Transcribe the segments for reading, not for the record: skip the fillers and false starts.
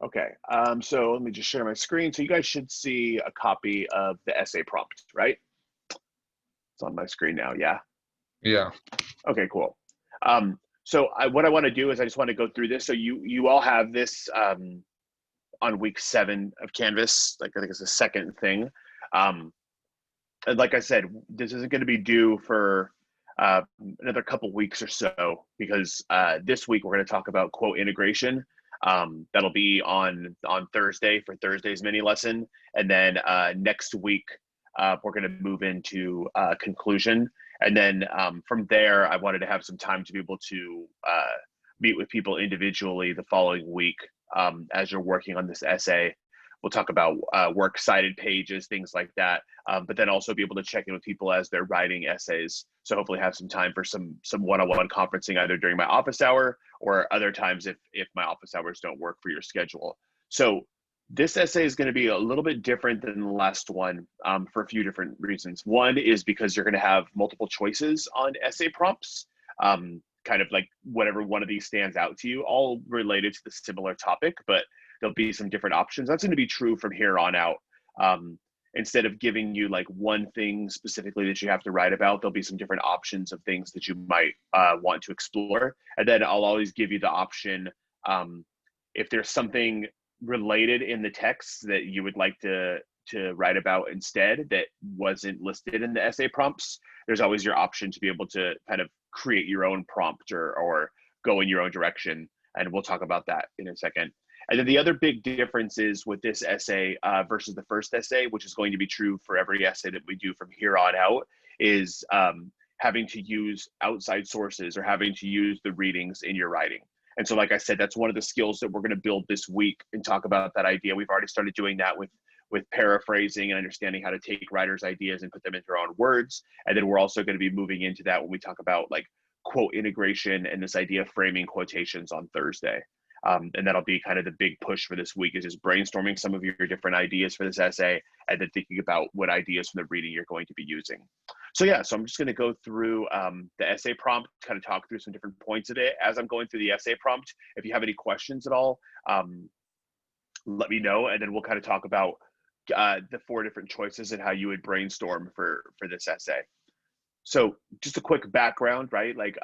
Okay, so let me just share my screen. So you guys should see a copy of the essay prompt, right? It's on my screen now, yeah. Yeah. Okay, cool. What I want to do is I just want to go through this. So you all have this on week 7 of Canvas. Like I think it's the second thing. Um, and like I said, this isn't going to be due for another couple weeks or so because this week we're going to talk about quote integration. That'll be on Thursday for Thursday's mini lesson, and then next week we're going to move into conclusion, and then from there I wanted to have some time to be able to meet with people individually the following week as you're working on this essay. We'll talk about works cited pages, things like that, but then also be able to check in with people as they're writing essays. So hopefully have some time for some one-on-one conferencing either during my office hour or other times if my office hours don't work for your schedule. So this essay is going to be a little bit different than the last one for a few different reasons. One is because you're going to have multiple choices on essay prompts, kind of like whatever one of these stands out to you, all related to the similar topic, but there'll be some different options. That's going to be true from here on out. Instead of giving you like one thing specifically that you have to write about, there'll be some different options of things that you might want to explore. And then I'll always give you the option if there's something related in the text that you would like to write about instead that wasn't listed in the essay prompts, there's always your option to be able to kind of create your own prompt or go in your own direction. And we'll talk about that in a second. And then the other big difference is with this essay versus the first essay, which is going to be true for every essay that we do from here on out, is having to use outside sources or having to use the readings in your writing. And so, like I said, that's one of the skills that we're going to build this week and talk about that idea. We've already started doing that with paraphrasing and understanding how to take writers' ideas and put them into our own words. And then we're also going to be moving into that when we talk about like quote integration and this idea of framing quotations on Thursday. And that'll be kind of the big push for this week is just brainstorming some of your different ideas for this essay and then thinking about what ideas from the reading you're going to be using. So yeah, so I'm just going to go through the essay prompt, kind of talk through some different points of it. As I'm going through the essay prompt, if you have any questions at all, let me know, and then we'll kind of talk about the 4 different choices and how you would brainstorm for this essay. So just a quick background, right? Like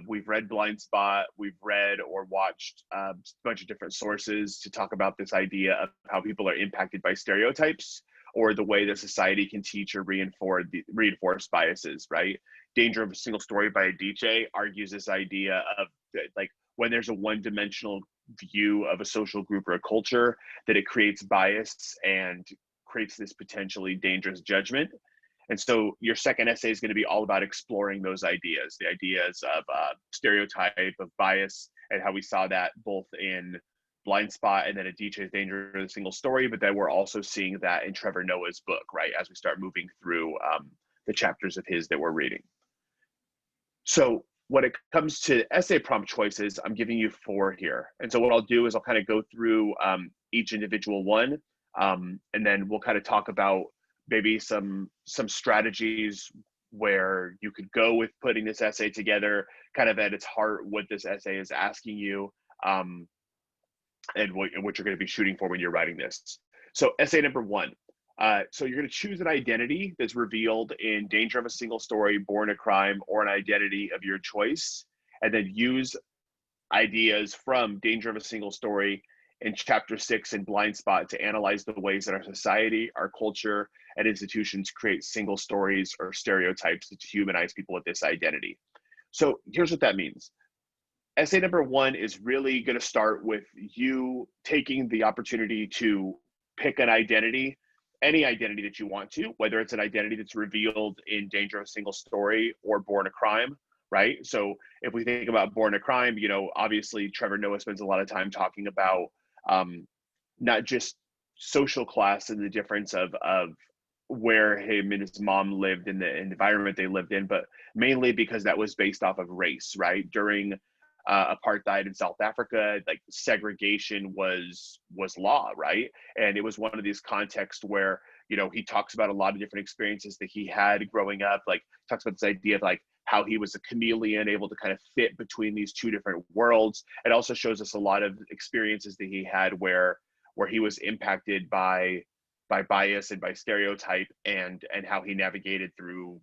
we've read Blind Spot, we've read or watched a bunch of different sources to talk about this idea of how people are impacted by stereotypes or the way that society can teach or reinforce biases, right? Danger of a Single Story by Adichie argues this idea of like when there's a one-dimensional view of a social group or a culture, that it creates bias and creates this potentially dangerous judgment. And so your second essay is going to be all about exploring those ideas, the ideas of stereotype, of bias, and how we saw that both in Blind Spot and then Adichie's Danger of a Single Story, but then we're also seeing that in Trevor Noah's book, right, as we start moving through the chapters of his that we're reading. So when it comes to essay prompt choices, I'm giving you 4 here. And so what I'll do is I'll kind of go through each individual one, and then we'll kind of talk about maybe some strategies where you could go with putting this essay together, kind of at its heart, what this essay is asking you, and what you're going to be shooting for when you're writing this. So essay number 1. So you're going to choose an identity that's revealed in Danger of a Single Story, Born a Crime, or an identity of your choice, and then use ideas from Danger of a Single Story in chapter 6 in Blind Spot to analyze the ways that our society, our culture, and institutions create single stories or stereotypes to humanize people with this identity. So here's what that means. Essay number 1 is really going to start with you taking the opportunity to pick an identity, any identity that you want to, whether it's an identity that's revealed in Danger of a Single Story or Born a Crime, right? So if we think about Born a Crime, you know, obviously Trevor Noah spends a lot of time talking about not just social class and the difference of where him and his mom lived in the environment they lived in, but mainly because that was based off of race, right? During apartheid in South Africa, like segregation was law, right? And it was one of these contexts where, you know, he talks about a lot of different experiences that he had growing up, like talks about this idea of like how he was a chameleon, able to kind of fit between these two different worlds. It also shows us a lot of experiences that he had where he was impacted by bias and by stereotype, and how he navigated through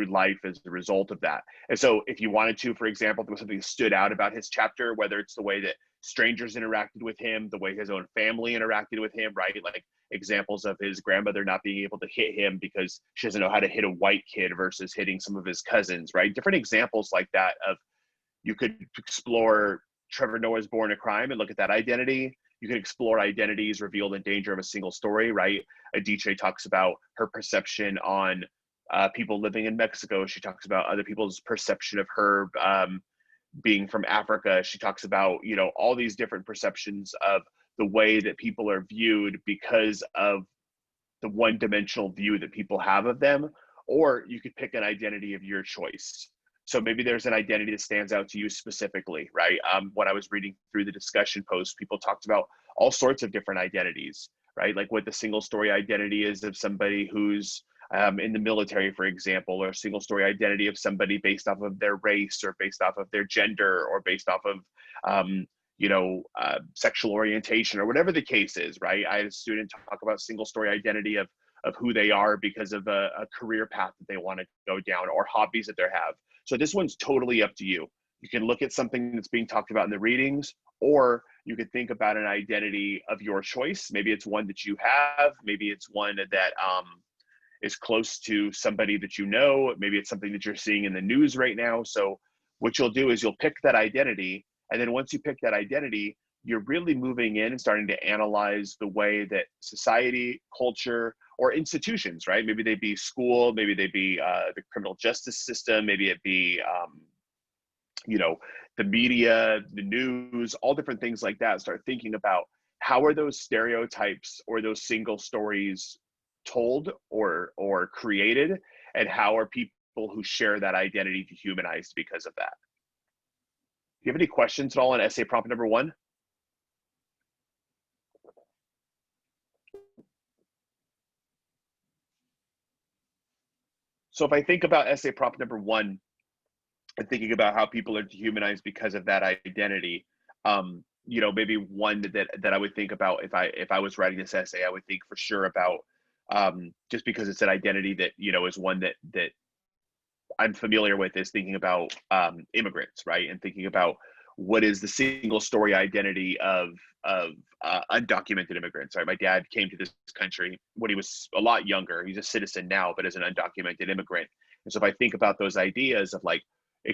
life as a result of that. And so if you wanted to, for example, there was something that stood out about his chapter, whether it's the way that strangers interacted with him, the way his own family interacted with him, right? Like examples of his grandmother not being able to hit him because she doesn't know how to hit a white kid versus hitting some of his cousins, right? Different examples like that of, you could explore Trevor Noah's Born a Crime and look at that identity. You can explore identities revealed in Danger of a Single Story, right? Adichie talks about her perception on people living in Mexico. She talks about other people's perception of her being from Africa. She talks about, you know, all these different perceptions of the way that people are viewed because of the one-dimensional view that people have of them. Or you could pick an identity of your choice. So maybe there's an identity that stands out to you specifically, right? When I was reading through the discussion post, people talked about all sorts of different identities, right? Like what the single story identity is of somebody who's in the military, for example, or a single story identity of somebody based off of their race or based off of their gender or based off of, sexual orientation or whatever the case is, right? I had a student talk about single story identity of who they are because of a career path that they want to go down or hobbies that they have. So this one's totally up to you. You can look at something that's being talked about in the readings, or you could think about an identity of your choice. Maybe it's one that you have, maybe it's one that is close to somebody that you know, maybe it's something that you're seeing in the news right now. So what you'll do is you'll pick that identity, and then once you pick that identity, you're really moving in and starting to analyze the way that society, culture, or institutions, right? Maybe they be school, maybe they be the criminal justice system, maybe it be, the media, the news, all different things like that. Start thinking about how are those stereotypes or those single stories told or created, and how are people who share that identity dehumanized because of that? Do you have any questions at all on essay prompt number 1? So if I think about essay prompt number 1 and thinking about how people are dehumanized because of that identity, maybe one that I would think about if I was writing this essay, I would think for sure about, just because it's an identity that, is one that I'm familiar with, is thinking about immigrants, right? And thinking about what is the single story identity of undocumented immigrants, right? My dad came to this country when he was a lot younger. He's a citizen now, but as an undocumented immigrant. And so if I think about those ideas of like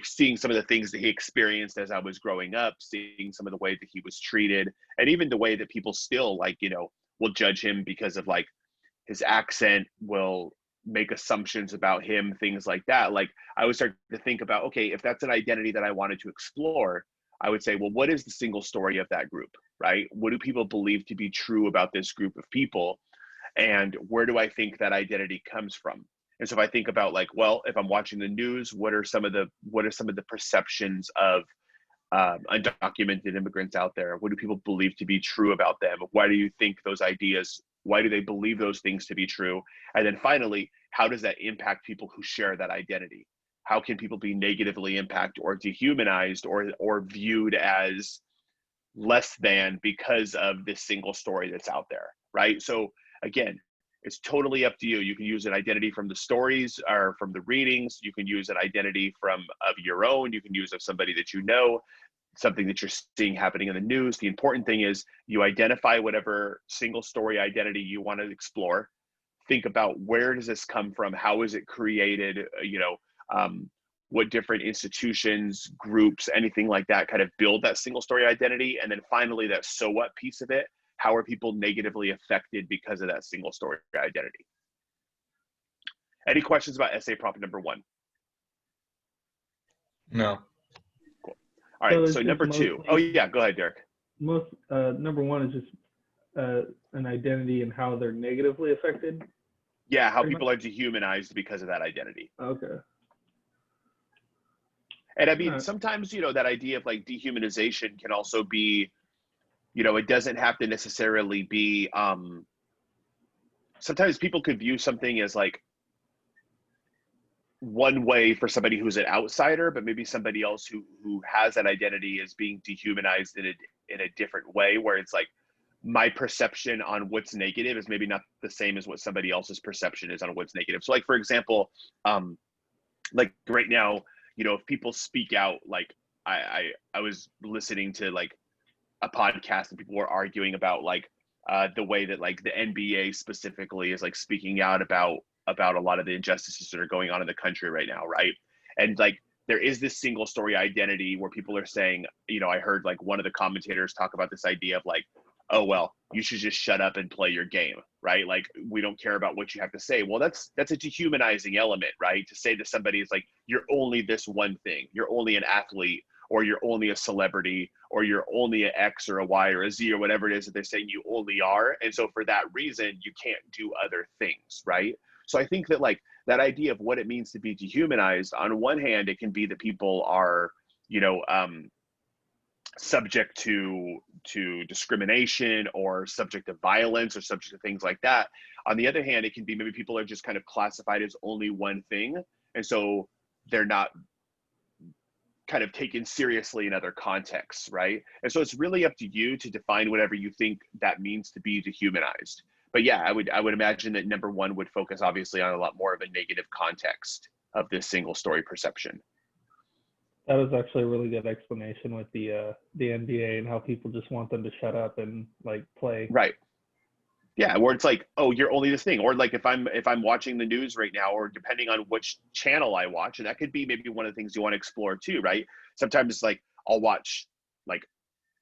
seeing some of the things that he experienced as I was growing up, seeing some of the way that he was treated, and even the way that people still will judge him because of like his accent, will make assumptions about him, things like that. Like I would start to think about, okay, if that's an identity that I wanted to explore, I would say, well, what is the single story of that group, right? What do people believe to be true about this group of people? And where do I think that identity comes from? And so if I think about like, well, if I'm watching the news, what are some of the perceptions of undocumented immigrants out there? What do people believe to be true about them? Why do you think those ideas, why do they believe those things to be true? And then finally, how does that impact people who share that identity? How can people be negatively impacted or dehumanized or viewed as less than because of this single story that's out there, right? So again, it's totally up to you. You can use an identity from the stories or from the readings. You can use an identity of your own. You can use of somebody that you know, something that you're seeing happening in the news. The important thing is you identify whatever single story identity you want to explore. Think about, where does this come from? How is it created? What different institutions, groups, anything like that kind of build that single story identity. And then finally, that so what piece of it, how are people negatively affected because of that single story identity? Any questions about essay prompt number 1? No. Cool. All right, so number 2. Oh yeah, go ahead, Derek. Number 1 is just an identity and how they're negatively affected. Yeah, how people are dehumanized because of that identity. Okay. And I mean, sometimes, that idea of like dehumanization can also be, it doesn't have to necessarily be, sometimes people could view something as like, one way for somebody who's an outsider, but maybe somebody else who has that identity is being dehumanized in a different way, where it's like my perception on what's negative is maybe not the same as what somebody else's perception is on what's negative. So like, for example, like right now, if people speak out, like I was listening to like a podcast and people were arguing about like the way that like the NBA specifically is like speaking out about a lot of the injustices that are going on in the country right now, right? And like there is this single story identity where people are saying, I heard like one of the commentators talk about this idea of like, oh well, you should just shut up and play your game, right? Like we don't care about what you have to say. Well, that's a dehumanizing element, right? To say to somebody is like, you're only this one thing, you're only an athlete, or you're only a celebrity, or you're only an X or a Y or a Z or whatever it is that they're saying you only are. And so for that reason, you can't do other things, right? So I think that like that idea of what it means to be dehumanized, on one hand, it can be that people are, subject to discrimination or subject to violence or subject to things like that. On the other hand, it can be maybe people are just kind of classified as only one thing. And so they're not kind of taken seriously in other contexts, right? And so it's really up to you to define whatever you think that means to be dehumanized. But yeah, I would imagine that number one would focus obviously on a lot more of a negative context of this single story perception. That was actually a really good explanation with the NBA and how people just want them to shut up and like play. Right. Yeah, where it's like, oh, you're only this thing. Or like if I'm watching the news right now, or depending on which channel I watch, and that could be maybe one of the things you want to explore too, right? Sometimes it's like I'll watch like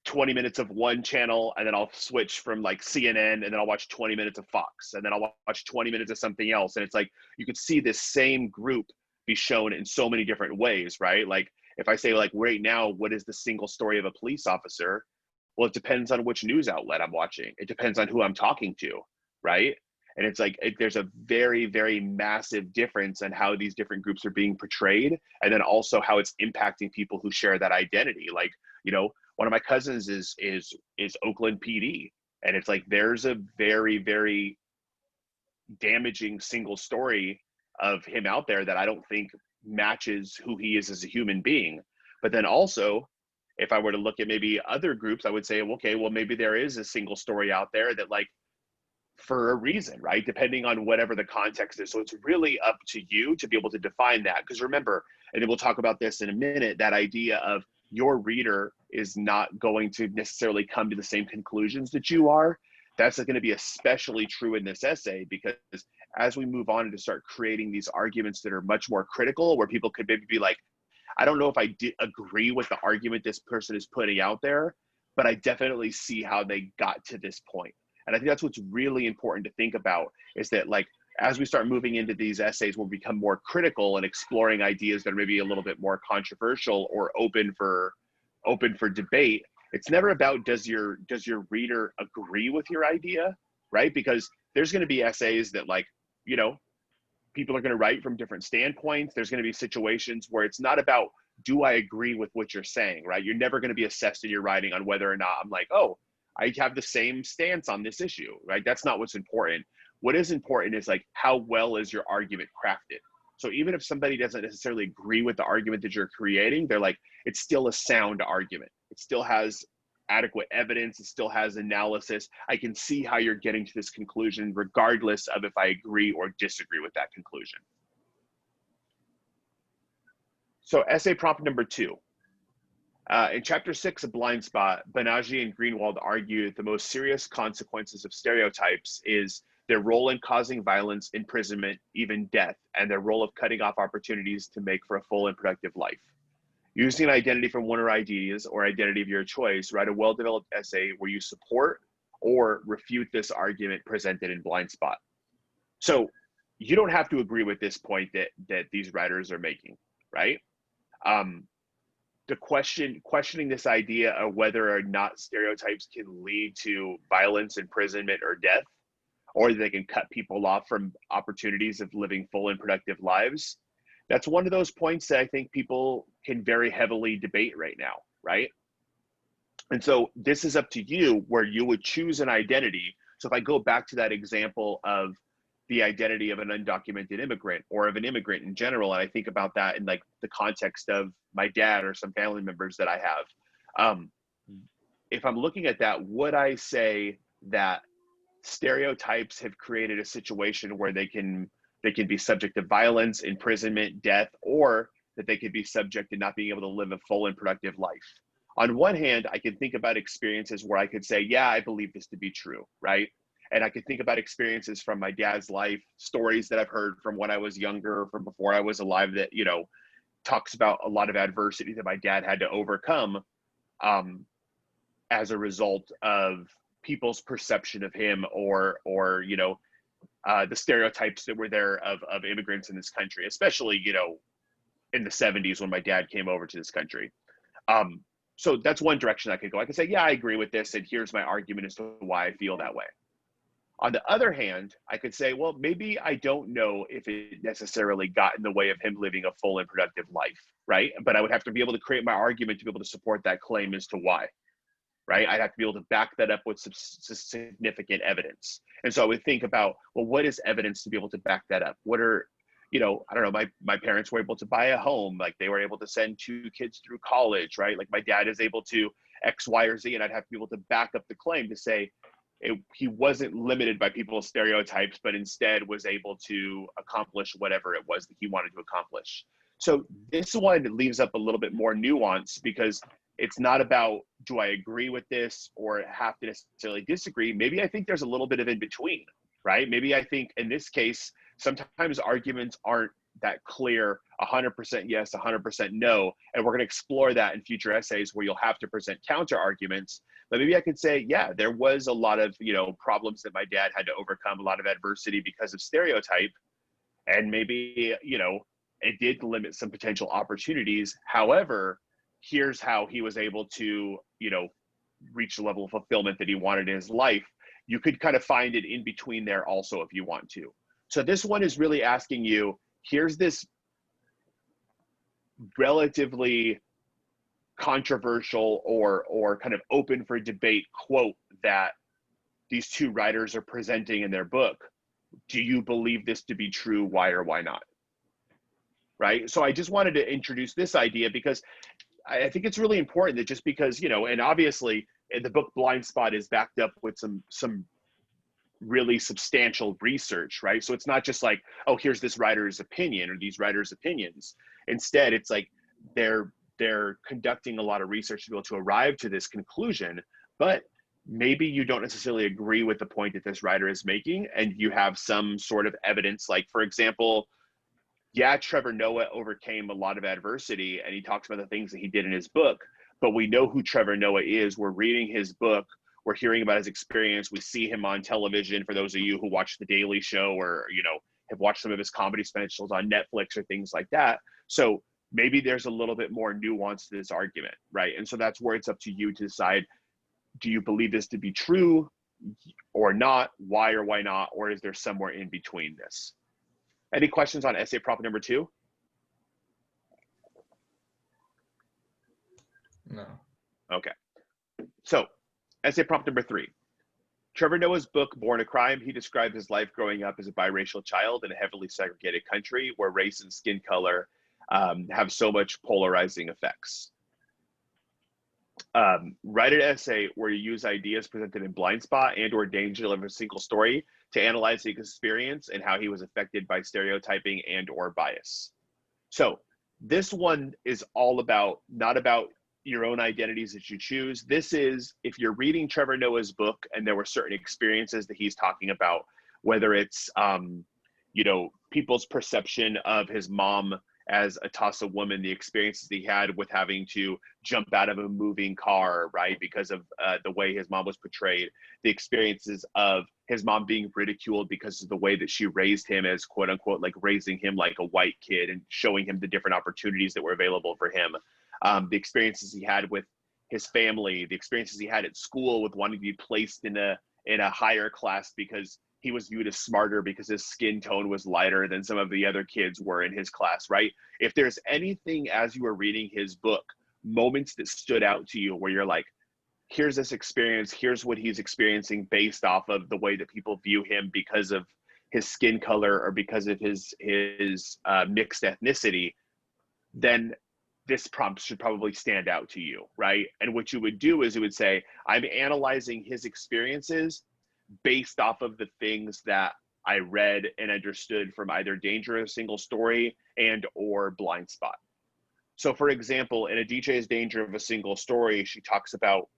20 minutes of one channel, and then I'll switch from like CNN, and then I'll watch 20 minutes of Fox, and then I'll watch 20 minutes of something else. And it's like you could see this same group be shown in so many different ways, right? Like if I say like right now, what is the single story of a police officer? Well, it depends on which news outlet I'm watching. It depends on who I'm talking to, right? And it's like there's a very, very massive difference in how these different groups are being portrayed, and then also how it's impacting people who share that identity. Like, one of my cousins is Oakland PD, and it's like there's a very, very damaging single story of him out there that I don't think matches who he is as a human being. But then also, if I were to look at maybe other groups, I would say, okay, well, maybe there is a single story out there that like for a reason, right? Depending on whatever the context is. So it's really up to you to be able to define that. Because remember, and we'll talk about this in a minute, that idea of your reader is not going to necessarily come to the same conclusions that you are. That's going to be especially true in this essay, because as we move on to start creating these arguments that are much more critical, where people could maybe be like, I don't know if I agree with the argument this person is putting out there, but I definitely see how they got to this point. And I think that's what's really important to think about, is that like, as we start moving into these essays, we'll become more critical and exploring ideas that are maybe a little bit more controversial or open for debate. It's never about does your reader agree with your idea, right? Because there's going to be essays that like, people are going to write from different standpoints. There's going to be situations where it's not about, do I agree with what you're saying, right? You're never going to be assessed in your writing on whether or not I'm like, oh, I have the same stance on this issue, right? That's not what's important. What is important is like, how well is your argument crafted? So even if somebody doesn't necessarily agree with the argument that you're creating, they're like, it's still a sound argument. It still has adequate evidence. It still has analysis. I can see how you're getting to this conclusion, regardless of if I agree or disagree with that conclusion. So essay prompt number 2. In chapter 6 of Blind Spot, Banaji and Greenwald argue that the most serious consequences of stereotypes is their role in causing violence, imprisonment, even death, and their role of cutting off opportunities to make for a full and productive life. Using an identity from one or ideas or identity of your choice, write a well-developed essay where you support or refute this argument presented in Blind Spot. So you don't have to agree with this point that these writers are making, right? The questioning this idea of whether or not stereotypes can lead to violence, imprisonment, or death, or they can cut people off from opportunities of living full and productive lives, that's one of those points that I think people can very heavily debate right now, right? And so this is up to you, where you would choose an identity. So if I go back to that example of the identity of an undocumented immigrant or of an immigrant in general. And I think about that in like the context of my dad or some family members that I have. If I'm looking at that, would I say that stereotypes have created a situation where they can be subject to violence, imprisonment, death, or that they could be subject to not being able to live a full and productive life? On one hand, I can think about experiences where I could say, yeah, I believe this to be true, right? And I could think about experiences from my dad's life, stories that I've heard from when I was younger, from before I was alive, that, you know, talks about a lot of adversity that my dad had to overcome as a result of people's perception of him, or you know, the stereotypes that were there of immigrants in this country, especially, you know, in the 70s when my dad came over to this country. So that's one direction I could go. I could say, yeah, I agree with this, and here's my argument as to why I feel that way. On the other hand, I could say, well, maybe I don't know if it necessarily got in the way of him living a full and productive life, right? But I would have to be able to create my argument to be able to support that claim as to why, right? I'd have to be able to back that up with some significant evidence. And so I would think about, well, what is evidence to be able to back that up? What are, you know, I don't know, my parents were able to buy a home, like they were able to send 2 kids through college, right? Like my dad is able to X, Y, or Z, and I'd have to be able to back up the claim to say he wasn't limited by people's stereotypes, but instead was able to accomplish whatever it was that he wanted to accomplish. So this one leaves up a little bit more nuance, because it's not about, do I agree with this or have to necessarily disagree? Maybe I think there's a little bit of in between, right? Maybe I think in this case, sometimes arguments aren't that clear, 100% yes, 100% no. And we're going to explore that in future essays where you'll have to present counter arguments. But maybe I could say, yeah, there was a lot of, you know, problems that my dad had to overcome, a lot of adversity because of stereotype. And maybe, you know, it did limit some potential opportunities. However, here's how he was able to, you know, reach the level of fulfillment that he wanted in his life. You could kind of find it in between there also if you want to. So this one is really asking you, here's this relatively controversial or kind of open for debate quote that these 2 writers are presenting in their book. Do you believe this to be true? Why or why not? Right? So I just wanted to introduce this idea because I think it's really important that just because, you know, and obviously the book Blind Spot is backed up with some really substantial research, right? So it's not just like, oh, here's this writer's opinion or these writers' opinions. Instead, it's like they're conducting a lot of research to be able to arrive to this conclusion, but maybe you don't necessarily agree with the point that this writer is making, and you have some sort of evidence. Like, for example, yeah, Trevor Noah overcame a lot of adversity, and he talks about the things that he did in his book, but we know who Trevor Noah is. We're reading his book. We're hearing about his experience. We see him on television. For those of you who watch The Daily Show or, you know, have watched some of his comedy specials on Netflix or things like that. So maybe there's a little bit more nuance to this argument, right? And so that's where it's up to you to decide, do you believe this to be true or not? Why or why not? Or is there somewhere in between this? Any questions on essay prop number 2? No. Okay. So essay prompt number 3. Trevor Noah's book, Born a Crime, he described his life growing up as a biracial child in a heavily segregated country where race and skin color have so much polarizing effects. Write an essay where you use ideas presented in Blind Spot and or Danger of a single story to analyze his experience and how he was affected by stereotyping and or bias. So this one is all about, not about your own identities that you choose. This is, if you're reading Trevor Noah's book and there were certain experiences that he's talking about, whether it's, you know, people's perception of his mom as a Tussa woman, the experiences he had with having to jump out of a moving car, right, because of the way his mom was portrayed, the experiences of his mom being ridiculed because of the way that she raised him as, quote unquote, like raising him like a white kid and showing him the different opportunities that were available for him. The experiences he had with his family, the experiences he had at school with wanting to be placed in a higher class because he was viewed as smarter because his skin tone was lighter than some of the other kids were in his class, right? If there's anything as you were reading his book, moments that stood out to you where you're like, here's this experience, here's what he's experiencing based off of the way that people view him because of his skin color or because of his mixed ethnicity, then this prompt should probably stand out to you, right? And what you would do is you would say, I'm analyzing his experiences based off of the things that I read and understood from either Danger of a Single Story and or Blind Spot. So for example, in A DJ's Danger of a Single Story, she talks about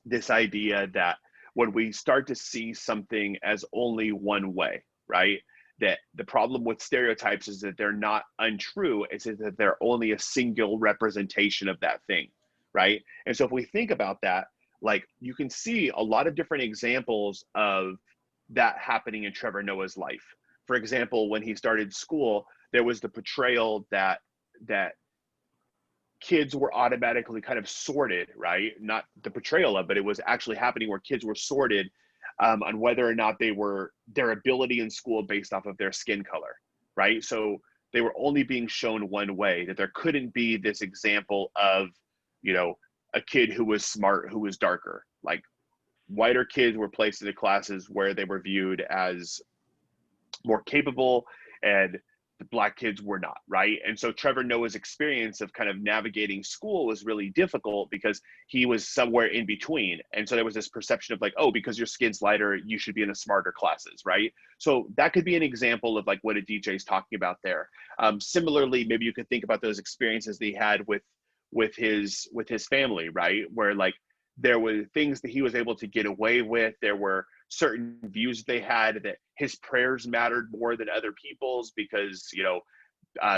this idea that when we start to see something as only one way, right? That the problem with stereotypes is that they're not untrue, it's that they're only a single representation of that thing, right? And so if we think about that, like you can see a lot of different examples of that happening in Trevor Noah's life. For example, when he started school, there was the portrayal that kids were automatically kind of sorted, right? Not the portrayal of, but it was actually happening where kids were sorted on whether or not they were their ability in school based off of their skin color, right? So they were only being shown one way, that there couldn't be this example of, you know, a kid who was smart, who was darker. Like whiter kids were placed into classes where they were viewed as more capable and the Black kids were not, right? And so Trevor Noah's experience of kind of navigating school was really difficult because he was somewhere in between. And so there was this perception of like, oh, because your skin's lighter, you should be in the smarter classes, right? So that could be an example of like what a DJ is talking about there. Similarly, maybe you could think about those experiences that he had with his family, right? Where like there were things that he was able to get away with. There were certain views they had that his prayers mattered more than other people's because, you know,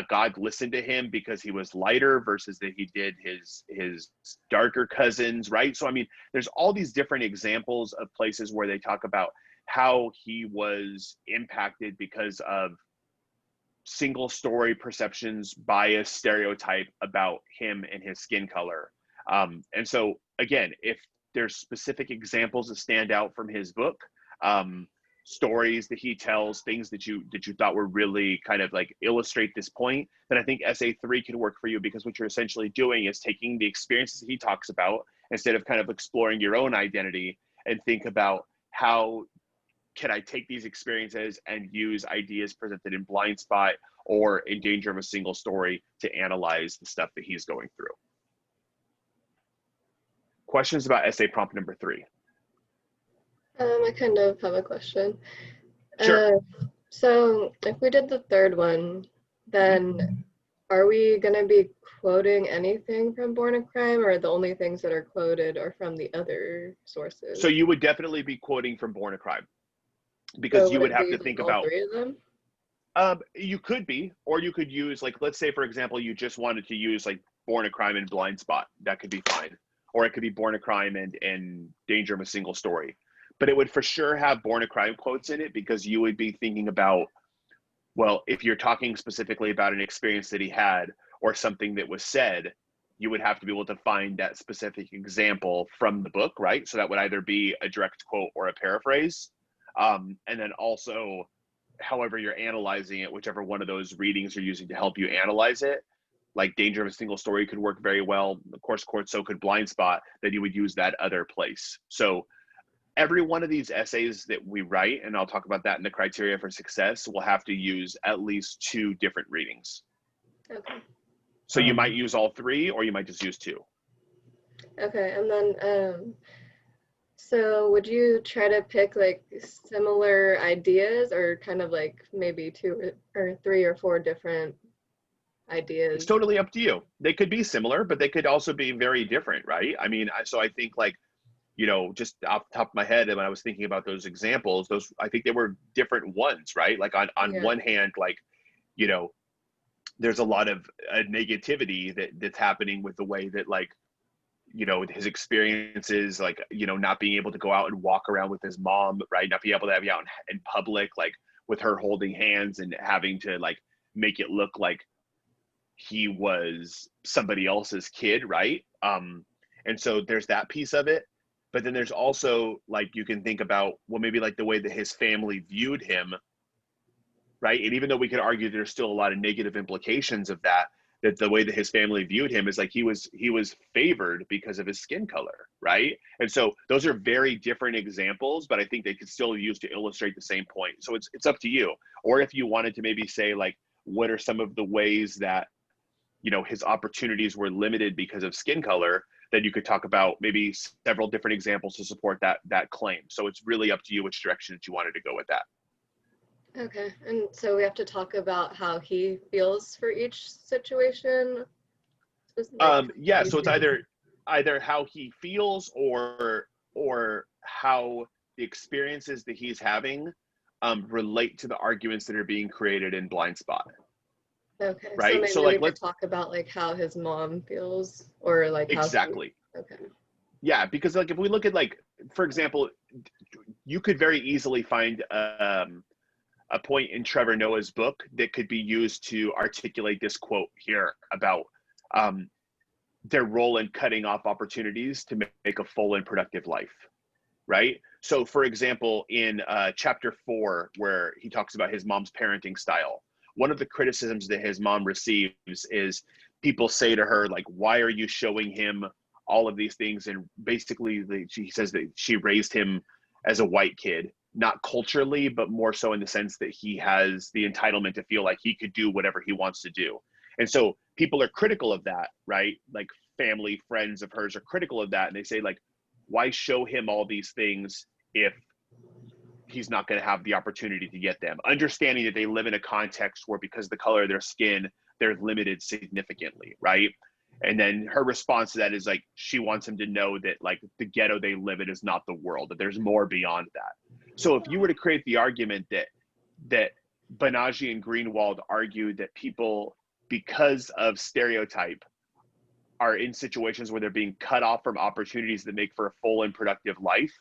God listened to him because he was lighter versus that he did his darker cousins, right? So, I mean, there's all these different examples of places where they talk about how he was impacted because of single story perceptions, bias, stereotype about him and his skin color. And so again, if there's specific examples that stand out from his book, stories that he tells, things that you thought were really kind of like illustrate this point, then I think SA3 can work for you, because what you're essentially doing is taking the experiences that he talks about, instead of kind of exploring your own identity, and think about how can I take these experiences and use ideas presented in Blind Spot or in Danger of a Single Story to analyze the stuff that he's going through. Questions about essay prompt number 3? I kind of have a question. Sure. So if we did the third one, then are we going to be quoting anything from Born a Crime, or the only things that are quoted are from the other sources? So you would definitely be quoting from Born a Crime, because So you would have to like think all about 3 of them? You could be, or you could use, like, let's say, for example, you just wanted to use like Born a Crime and Blind Spot. That could be fine. Or it could be Born a Crime and Danger of a Single Story. But it would for sure have Born a Crime quotes in it, because you would be thinking about, well, if you're talking specifically about an experience that he had or something that was said, you would have to be able to find that specific example from the book, right? So that would either be a direct quote or a paraphrase. And then also, however you're analyzing it, whichever one of those readings you're using to help you analyze it, like Danger of a Single Story could work very well. Of course, so could Blind Spot, then you would use that other place. So every one of these essays that we write, and I'll talk about that in the criteria for success, will have to use at least 2 different readings. Okay. So you might use all 3, or you might just use 2. Okay, and then so would you try to pick like similar ideas, or kind of like maybe 2 or 3 or 4 different ideas? It's totally up to you. They could be similar, but they could also be very different, right? I mean, so I think, like, you know, just off the top of my head, when I was thinking about those examples, I think they were different ones, right? Like on Yeah. one hand, like, you know, there's a lot of negativity that's happening with the way that, like, you know, his experiences, like, you know, not being able to go out and walk around with his mom, right? Not being able to have you out in public, like with her holding hands and having to like make it look like he was somebody else's kid, right? And so there's that piece of it. But then there's also, like, you can think about, well, maybe like the way that his family viewed him, right? And even though we could argue there's still a lot of negative implications of that, that the way that his family viewed him is like he was favored because of his skin color, right? And so those are very different examples, but I think they could still use to illustrate the same point. So it's up to you. Or if you wanted to maybe say like, what are some of the ways that, you know, his opportunities were limited because of skin color, then you could talk about maybe several different examples to support that claim. So it's really up to you which direction that you wanted to go with that. Okay, and so we have to talk about how he feels for each situation. Yeah, so it's either how he feels or how the experiences that he's having relate to the arguments that are being created in Blind Spot. Okay, right? so maybe So like we could talk about like how his mom feels, or like how exactly. Okay. Yeah, because like if we look at like, for example, you could very easily find a point in Trevor Noah's book that could be used to articulate this quote here about their role in cutting off opportunities to make a full and productive life, right? So for example, in chapter 4, where he talks about his mom's parenting style, one of the criticisms that his mom receives is people say to her, like, why are you showing him all of these things? And basically she says that she raised him as a white kid, not culturally, but more so in the sense that he has the entitlement to feel like he could do whatever he wants to do. And so people are critical of that, right? Like family, friends of hers are critical of that. And they say like, why show him all these things if he's not going to have the opportunity to get them? Understanding that they live in a context where because of the color of their skin, they're limited significantly, right? And then her response to that is like, she wants him to know that like the ghetto they live in is not the world, that there's more beyond that. So if you were to create the argument that Banaji and Greenwald argued that people, because of stereotype, are in situations where they're being cut off from opportunities that make for a full and productive life,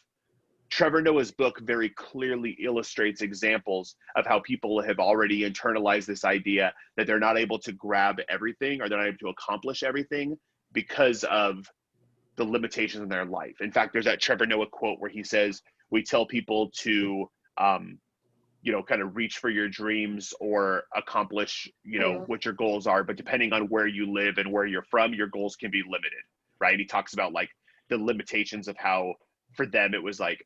Trevor Noah's book very clearly illustrates examples of how people have already internalized this idea that they're not able to grab everything or they're not able to accomplish everything because of the limitations in their life. In fact, there's that Trevor Noah quote where he says, we tell people to, kind of reach for your dreams or accomplish, what your goals are. But depending on where you live and where you're from, your goals can be limited, right? He talks about like the limitations of how for them, it was like,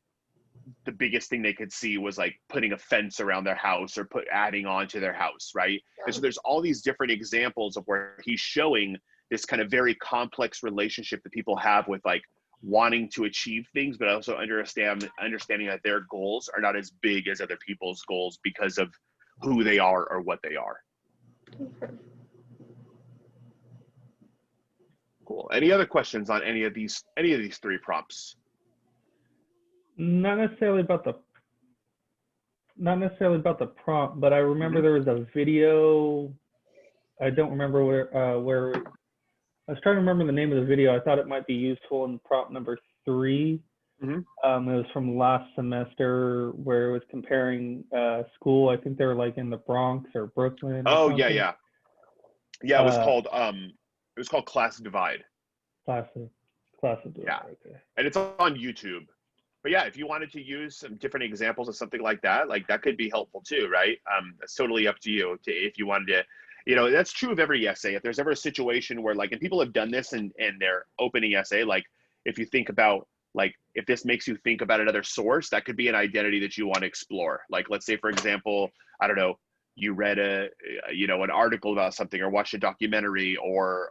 the biggest thing they could see was like putting a fence around their house or adding on to their house, right? Yeah. And so there's all these different examples of where he's showing this kind of very complex relationship that people have with like wanting to achieve things, but also understanding that their goals are not as big as other people's goals because of who they are or what they are. Okay. Cool. Any other questions on any of these 3 prompts? Not necessarily about the prompt, but I remember there was a video. I don't remember where I was trying to remember the name of the video. I thought it might be useful in prompt number 3. Mm-hmm. It was from last semester where it was comparing school. I think they were like in the Bronx or Brooklyn. Oh, yeah. It was called Class Divide. Class Divide. Yeah. Okay. And it's on YouTube. But yeah, if you wanted to use some different examples of something like that could be helpful too, right? It's totally up to you if you wanted to, that's true of every essay. If there's ever a situation where and people have done this in their opening essay, like if you think about, if this makes you think about another source, that could be an identity that you want to explore. Like, let's say, for example, I don't know, you read an article about something or watched a documentary or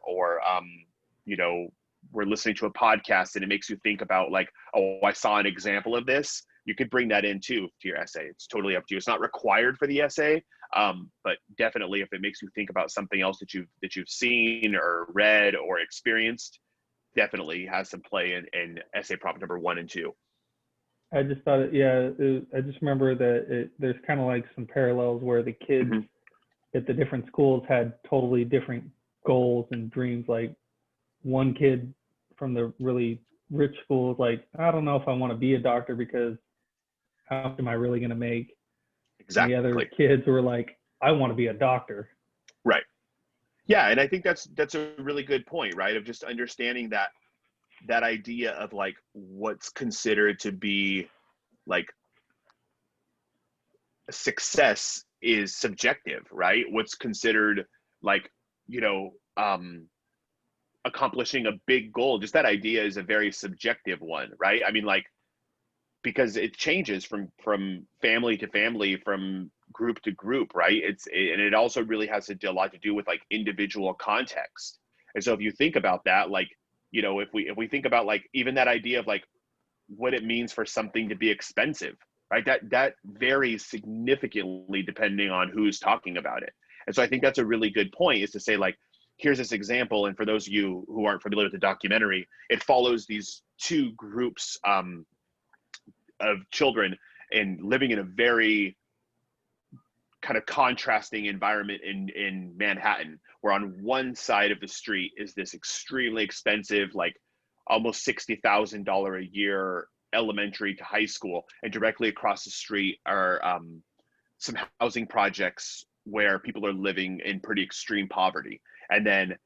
we're listening to a podcast and it makes you think about I saw an example of this. You could bring that in too to your essay. It's totally up to you. It's not required for the essay, but definitely if it makes you think about something else that you've seen or read or experienced, definitely has some play in essay prompt number 1 and 2. I just thought I just remember that there's kind of like some parallels where the kids at the different schools had totally different goals and dreams. Like one kid from the really rich schools, like, I don't know if I want to be a doctor because how much am I really going to make? Exactly. And the other kids were like, I want to be a doctor. Right. Yeah. And I think that's a really good point, right? Of just understanding that idea of what's considered to be success is subjective, right? What's considered accomplishing a big goal. Just that idea is a very subjective one, right? I mean, like, because it changes from family to family, from group to group, right? And it also really has a lot to do with like individual context. And so if you think about that, like, you know, if we think about like even that idea of like what it means for something to be expensive, right? That varies significantly depending on who's talking about it. And so I think that's a really good point, is to say like, here's this example. And for those of you who aren't familiar with the documentary, it follows these two groups of children and living in a very kind of contrasting environment in Manhattan, where on one side of the street is this extremely expensive, like almost $60,000 a year elementary to high school, and directly across the street are some housing projects where people are living in pretty extreme poverty. And then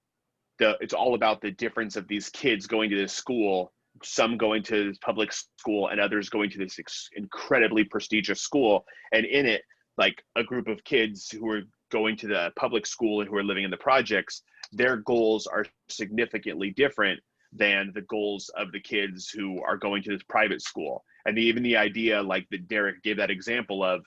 it's all about the difference of these kids going to this school, some going to this public school and others going to this incredibly prestigious school. And in it, like a group of kids who are going to the public school and who are living in the projects, their goals are significantly different than the goals of the kids who are going to this private school. And even the idea, like that Derek gave that example of,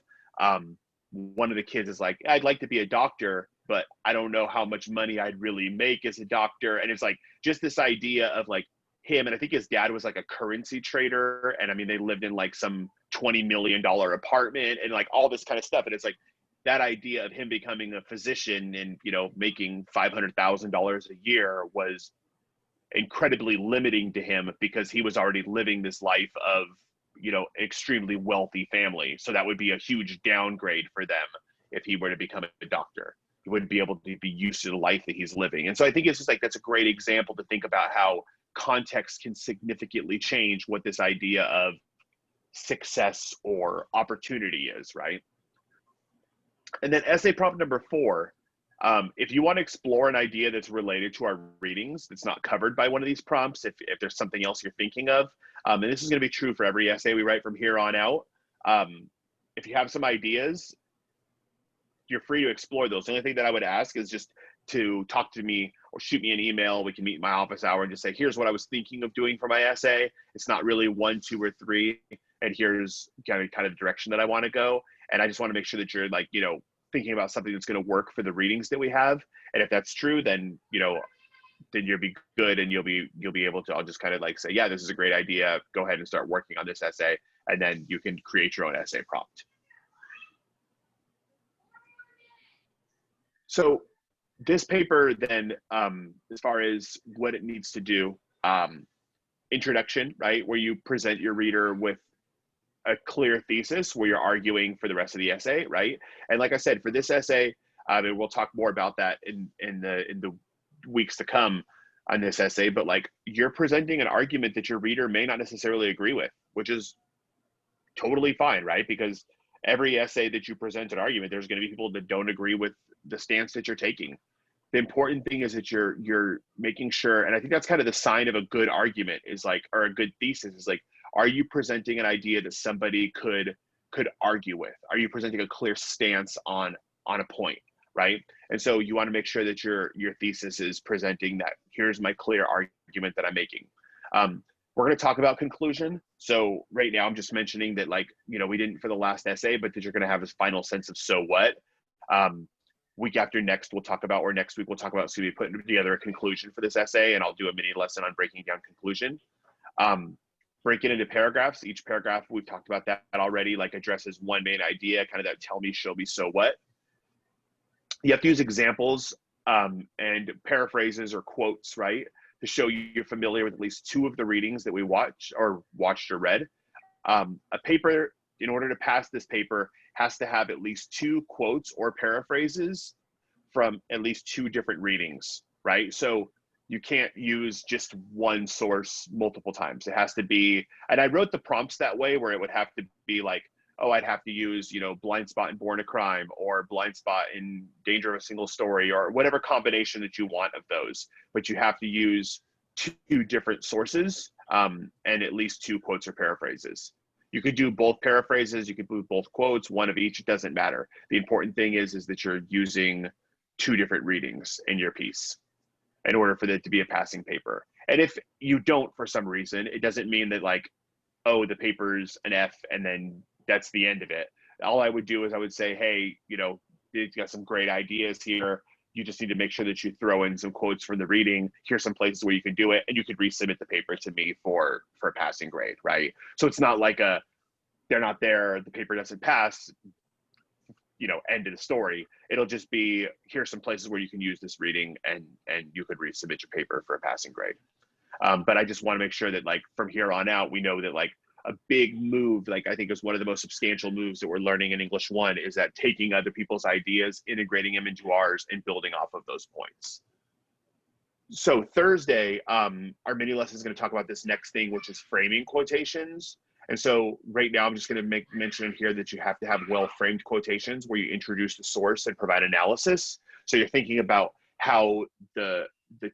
one of the kids is like, I'd like to be a doctor, but I don't know how much money I'd really make as a doctor. And it's like just this idea of like him, and I think his dad was like a currency trader, and I mean they lived in like some $20 million apartment and like all this kind of stuff. And it's like that idea of him becoming a physician and, you know, making $500,000 a year was incredibly limiting to him, because he was already living this life of, you know, extremely wealthy family. So that would be a huge downgrade for them if he were to become a doctor. He wouldn't be able to be used to the life that he's living. And so I think it's just like, that's a great example to think about how context can significantly change what this idea of success or opportunity is, right? And then essay prompt number 4, if you want to explore an idea that's related to our readings that's not covered by one of these prompts, if there's something else you're thinking of, and this is going to be true for every essay we write from here on out, if you have some ideas, you're free to explore those. The only thing that I would ask is just to talk to me or shoot me an email. We can meet in my office hour and just say, here's what I was thinking of doing for my essay. It's not really 1, 2, or 3. And here's kind of the direction that I want to go. And I just want to make sure that you're like, you know, thinking about something that's going to work for the readings that we have. And if that's true, then, you know, then you'll be good, and you'll be able to, I'll just kind of like say, yeah, this is a great idea. Go ahead and start working on this essay. And then you can create your own essay prompt. So this paper then, as far as what it needs to do, introduction, right? Where you present your reader with a clear thesis where you're arguing for the rest of the essay, right? And like I said, for this essay, and we'll talk more about that in the weeks to come on this essay, but like you're presenting an argument that your reader may not necessarily agree with, which is totally fine, right? Because every essay that you present an argument, there's going to be people that don't agree with the stance that you're taking. The important thing is that you're making sure, and I think that's kind of the sign of a good argument is like, or a good thesis is like, are you presenting an idea that somebody could argue with? Are you presenting a clear stance on a point, right? And so you want to make sure that your thesis is presenting that here's my clear argument that I'm making. We're going to talk about conclusion. So right now I'm just mentioning that, like, you know, we didn't for the last essay, but that you're going to have this final sense of so what. Week after next, we'll talk about, or next week we'll talk about, so we put together a conclusion for this essay, and I'll do a mini lesson on breaking down conclusion. Break it into paragraphs. Each paragraph, we've talked about that already, like addresses one main idea, kind of that tell me, show me, so what. You have to use examples and paraphrases or quotes, right, to show you're familiar with at least 2 of the readings that we watched or read. A paper, in order to pass this paper, has to have at least 2 quotes or paraphrases from at least 2 different readings, right? So you can't use just one source multiple times. It has to be, and I wrote the prompts that way, where it would have to be like, oh, I'd have to use, you know, Blind Spot in Born a Crime, or Blind Spot in Danger of a Single Story, or whatever combination that you want of those. But you have to use 2 different sources and at least 2 quotes or paraphrases. You could do both paraphrases, you could do both quotes, one of each, it doesn't matter. The important thing is that you're using 2 different readings in your piece. in order for it to be a passing paper. And if you don't for some reason, it doesn't mean that like, oh, the paper's an F and then that's the end of it. All I would do is I would say, hey, you know, you've got some great ideas here. You just need to make sure that you throw in some quotes from the reading. Here's some places where you can do it, and you could resubmit the paper to me for a passing grade, right? So it's not like they're not there, the paper doesn't pass, you know, end of the story. It'll just be, here's some places where you can use this reading, and you could resubmit your paper for a passing grade. But I just want to make sure that like from here on out, we know that like a big move, like I think is one of the most substantial moves that we're learning in English 1 is that taking other people's ideas, integrating them into ours, and building off of those points. So Thursday, our mini lesson is going to talk about this next thing, which is framing quotations. And so right now, I'm just going to make mention here that you have to have well-framed quotations where you introduce the source and provide analysis. So you're thinking about how the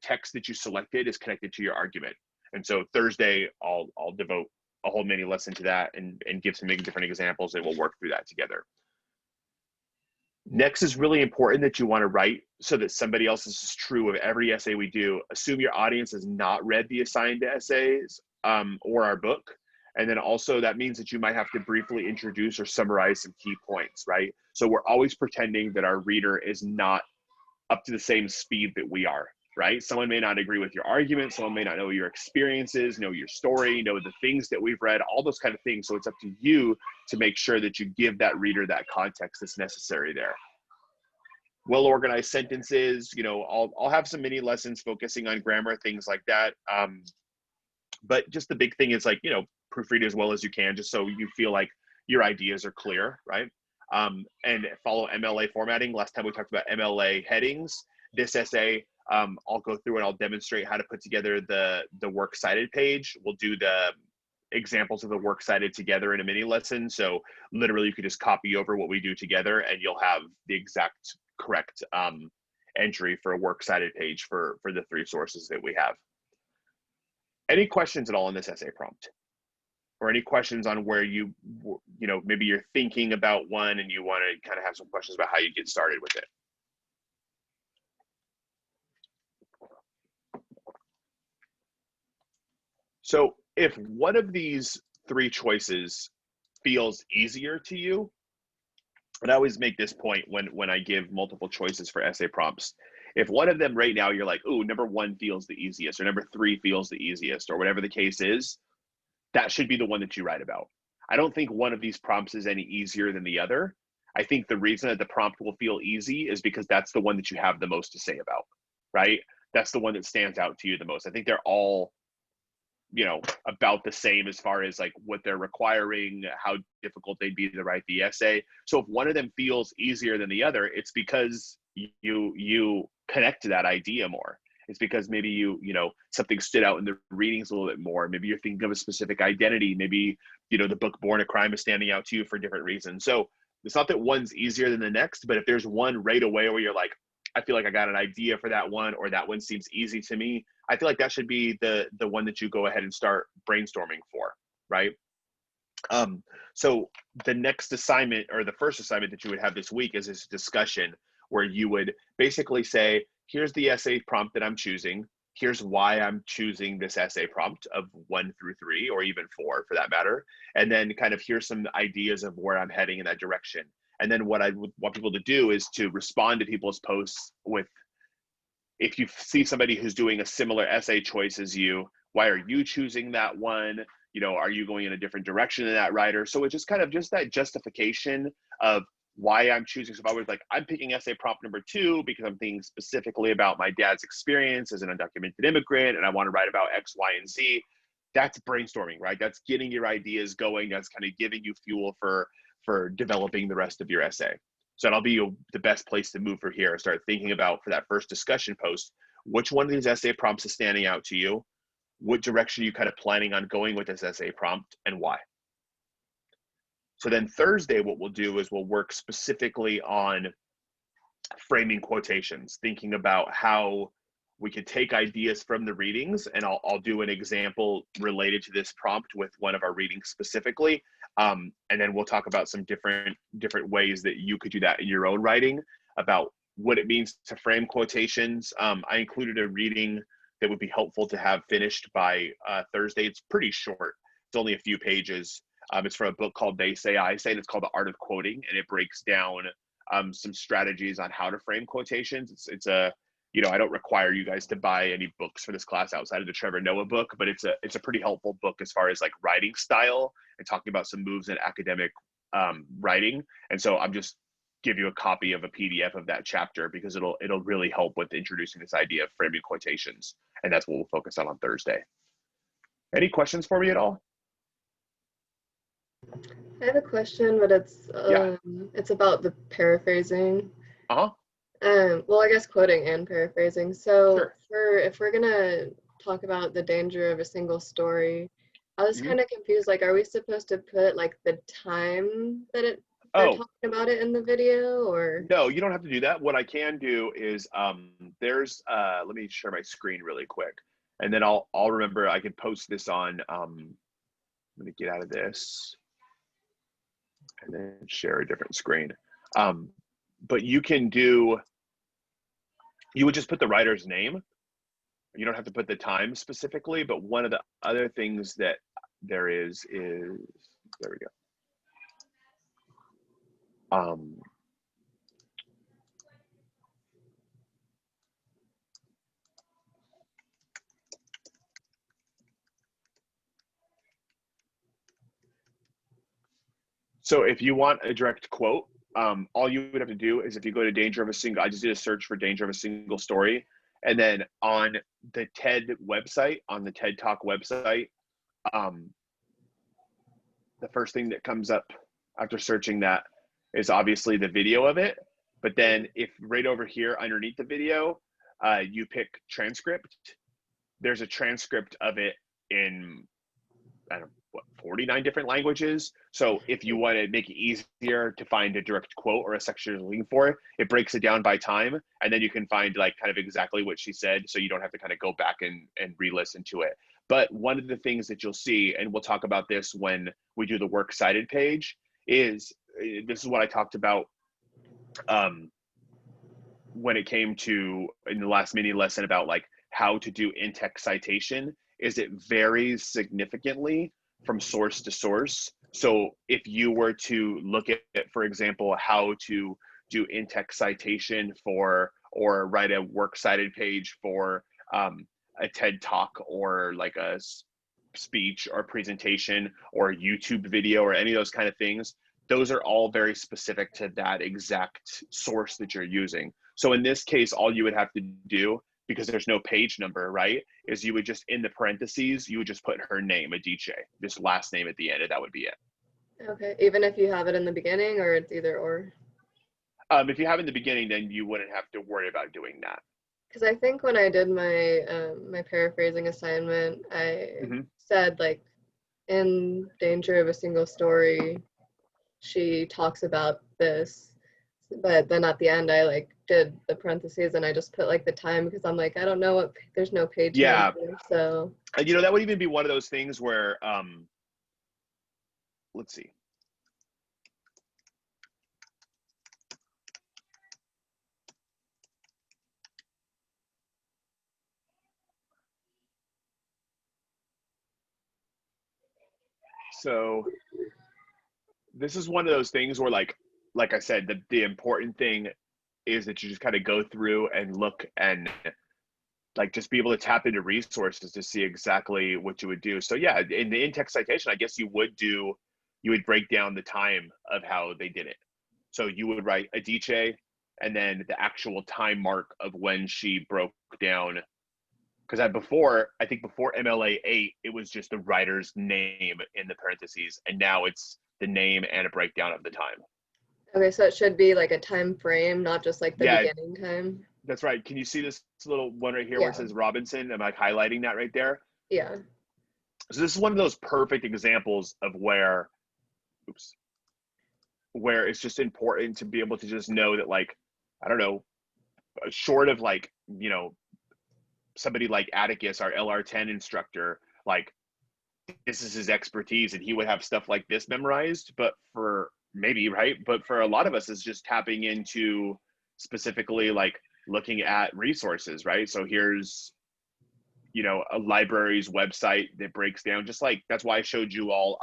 text that you selected is connected to your argument. And so Thursday, I'll devote a whole mini lesson to that and give some different examples, and we'll work through that together. Next is really important that you want to write so that somebody else's is true of every essay we do. Assume your audience has not read the assigned essays or our book. And then also that means that you might have to briefly introduce or summarize some key points, right? So we're always pretending that our reader is not up to the same speed that we are, right? Someone may not agree with your argument. Someone may not know your experiences, know your story, know the things that we've read, all those kind of things. So it's up to you to make sure that you give that reader that context that's necessary there. Well-organized sentences, you know, I'll have some mini lessons focusing on grammar, things like that. But just the big thing is like, you know, proofread as well as you can, just so you feel like your ideas are clear, right? And follow MLA formatting. Last time we talked about MLA headings. This essay, I'll go through and I'll demonstrate how to put together the works cited page. We'll do the examples of the works cited together in a mini lesson. So literally you could just copy over what we do together and you'll have the exact correct entry for a works cited page for the 3 sources that we have. Any questions at all on this essay prompt? Or any questions on where you know, maybe you're thinking about one and you want to kind of have some questions about how you get started with it? So if one of these 3 choices feels easier to you, and I always make this point when I give multiple choices for essay prompts, if one of them right now you're like, ooh, number 1 feels the easiest, or number 3 feels the easiest, or whatever the case is, that should be the one that you write about. I don't think one of these prompts is any easier than the other. I think the reason that the prompt will feel easy is because that's the one that you have the most to say about, right? That's the one that stands out to you the most. I think they're all, you know, about the same as far as like what they're requiring, how difficult they'd be to write the essay. So if one of them feels easier than the other, it's because you connect to that idea more. It's because maybe you know, something stood out in the readings a little bit more. Maybe you're thinking of a specific identity. Maybe, you know, the book Born a Crime is standing out to you for different reasons. So it's not that one's easier than the next, but if there's one right away where you're like, I feel like I got an idea for that one, or that one seems easy to me, I feel like that should be the one that you go ahead and start brainstorming for, right? So the next assignment, or the first assignment that you would have this week, is this discussion where you would basically say, here's the essay prompt that I'm choosing. Here's why I'm choosing this essay prompt of 1 through 3, or even 4 for that matter. And then kind of here's some ideas of where I'm heading in that direction. And then what I would want people to do is to respond to people's posts with, if you see somebody who's doing a similar essay choice as you, why are you choosing that one? You know, are you going in a different direction than that writer? So it's just kind of just that justification of why I'm choosing. So if I was like, I'm picking essay prompt number 2 because I'm thinking specifically about my dad's experience as an undocumented immigrant, and I want to write about X, Y, and Z. That's brainstorming, right? That's getting your ideas going. That's kind of giving you fuel for developing the rest of your essay. So that'll be the best place to move from here. Start thinking about, for that first discussion post, which one of these essay prompts is standing out to you? What direction are you kind of planning on going with this essay prompt, and why? So then Thursday, what we'll do is we'll work specifically on framing quotations, thinking about how we could take ideas from the readings, and I'll do an example related to this prompt with one of our readings specifically. And then we'll talk about some different ways that you could do that in your own writing, about what it means to frame quotations. I included a reading that would be helpful to have finished by Thursday. It's pretty short. It's only a few pages. It's from a book called They Say, I Say, and it's called The Art of Quoting, and it breaks down some strategies on how to frame quotations. It's a, you know, I don't require you guys to buy any books for this class outside of the Trevor Noah book, but it's a pretty helpful book as far as like writing style and talking about some moves in academic writing. And so I'm just give you a copy of a PDF of that chapter because it'll really help with introducing this idea of framing quotations, and that's what we'll focus on Thursday. Any questions for me at all? I have a question, but it's about the paraphrasing. Well, I guess quoting and paraphrasing. So Sure. if we're gonna talk about the danger of a single story, I was kind of confused. Like, are we supposed to put like the time that they're talking about it in the video, or? No, you don't have to do that. What I can do is there's let me share my screen really quick, and then I'll remember I can post this on let me get out of this and then share a different screen. But you would just put the writer's name. You don't have to put the time specifically, but one of the other things that there is there we go. So if you want a direct quote, all you would have to do is if you go to danger of a single, I just did a search for danger of a single story. And then on the TED website, on the TED Talk website, the first thing that comes up after searching that is obviously the video of it. But then if right over here underneath the video, you pick transcript, there's a transcript of it in, I don't know, what, 49 different languages. So if you want to make it easier to find a direct quote or a section you're looking for, it breaks it down by time. And then you can find like kind of exactly what she said. So you don't have to kind of go back and re-listen to it. But one of the things that you'll see, and we'll talk about this when we do the works cited page, is this is what I talked about when it came to in the last mini lesson about like how to do in-text citation, is it varies significantly from source to source. So if you were to look at, for example, how to do in-text citation for, or write a works cited page for a TED Talk or like a speech or presentation or a YouTube video or any of those kind of things, those are all very specific to that exact source that you're using. So in this case, all you would have to do, because there's no page number, right, is you would just, in the parentheses, you would just put her name, Adichie, just last name at the end, and that would be it. Okay, even if you have it in the beginning, or it's either or? If you have it in the beginning, then you wouldn't have to worry about doing that. Because I think when I did my my paraphrasing assignment, I said like, in danger of a single story, she talks about this, but then at the end I like did the parentheses and I just put like the time because I'm like, I don't know what, there's no page number, so. And you know, that would even be one of those things where let's see. So this is one of those things where like I said, the important thing is that you just kind of go through and look and like just be able to tap into resources to see exactly what you would do. So yeah, in the in-text citation, I guess you would break down the time of how they did it. So you would write Adichie and then the actual time mark of when she broke down. Because I think before MLA 8, it was just the writer's name in the parentheses, and now it's the name and a breakdown of the time. Okay, so it should be like a time frame, not just like the beginning time. That's right. Can you see this little one right here where it says Robinson? Am I highlighting that right there? Yeah. So this is one of those perfect examples of where it's just important to be able to just know that, like, I don't know, short of like, you know, somebody like Atticus, our LR10 instructor, like this is his expertise and he would have stuff like this memorized, but for maybe, right? But for a lot of us, it's just tapping into specifically like looking at resources, right? So here's, you know, a library's website that breaks down, just like, that's why I showed you all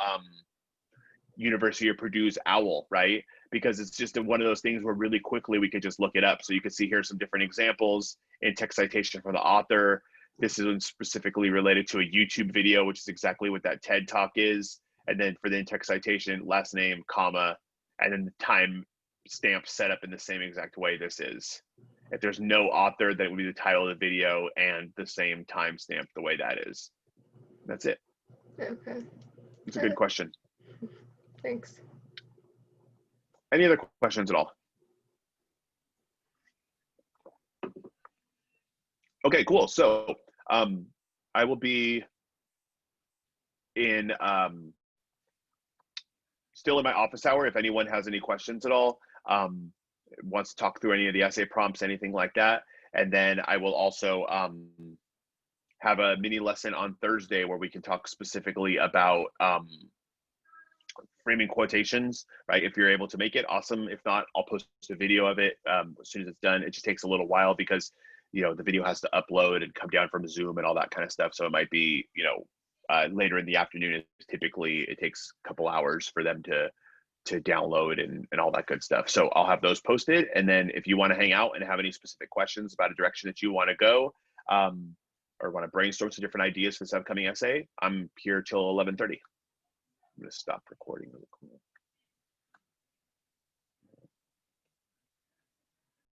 University of Purdue's OWL, right? Because it's just one of those things where really quickly we could just look it up. So you can see here some different examples in text citation from the author. This is specifically related to a YouTube video, which is exactly what that TED Talk is. And then for the in-text citation, last name, comma, and then the time stamp set up in the same exact way this is. If there's no author, that would be the title of the video and the same timestamp the way that is. That's it. Okay. It's a good question. Thanks. Any other questions at all? Okay, cool. So I will be in still in my office hour if anyone has any questions at all, wants to talk through any of the essay prompts, anything like that. And then I will also have a mini lesson on Thursday where we can talk specifically about framing quotations, right? If you're able to make it, awesome. If not, I'll post a video of it as soon as it's done. It just takes a little while because, you know, the video has to upload and come down from Zoom and all that kind of stuff. So it might be, you know, later in the afternoon. Typically it takes a couple hours for them to download and all that good stuff. So I'll have those posted. And then if you want to hang out and have any specific questions about a direction that you want to go, or want to brainstorm some different ideas for this upcoming essay, I'm here till 11:30. I'm going to stop recording really quick.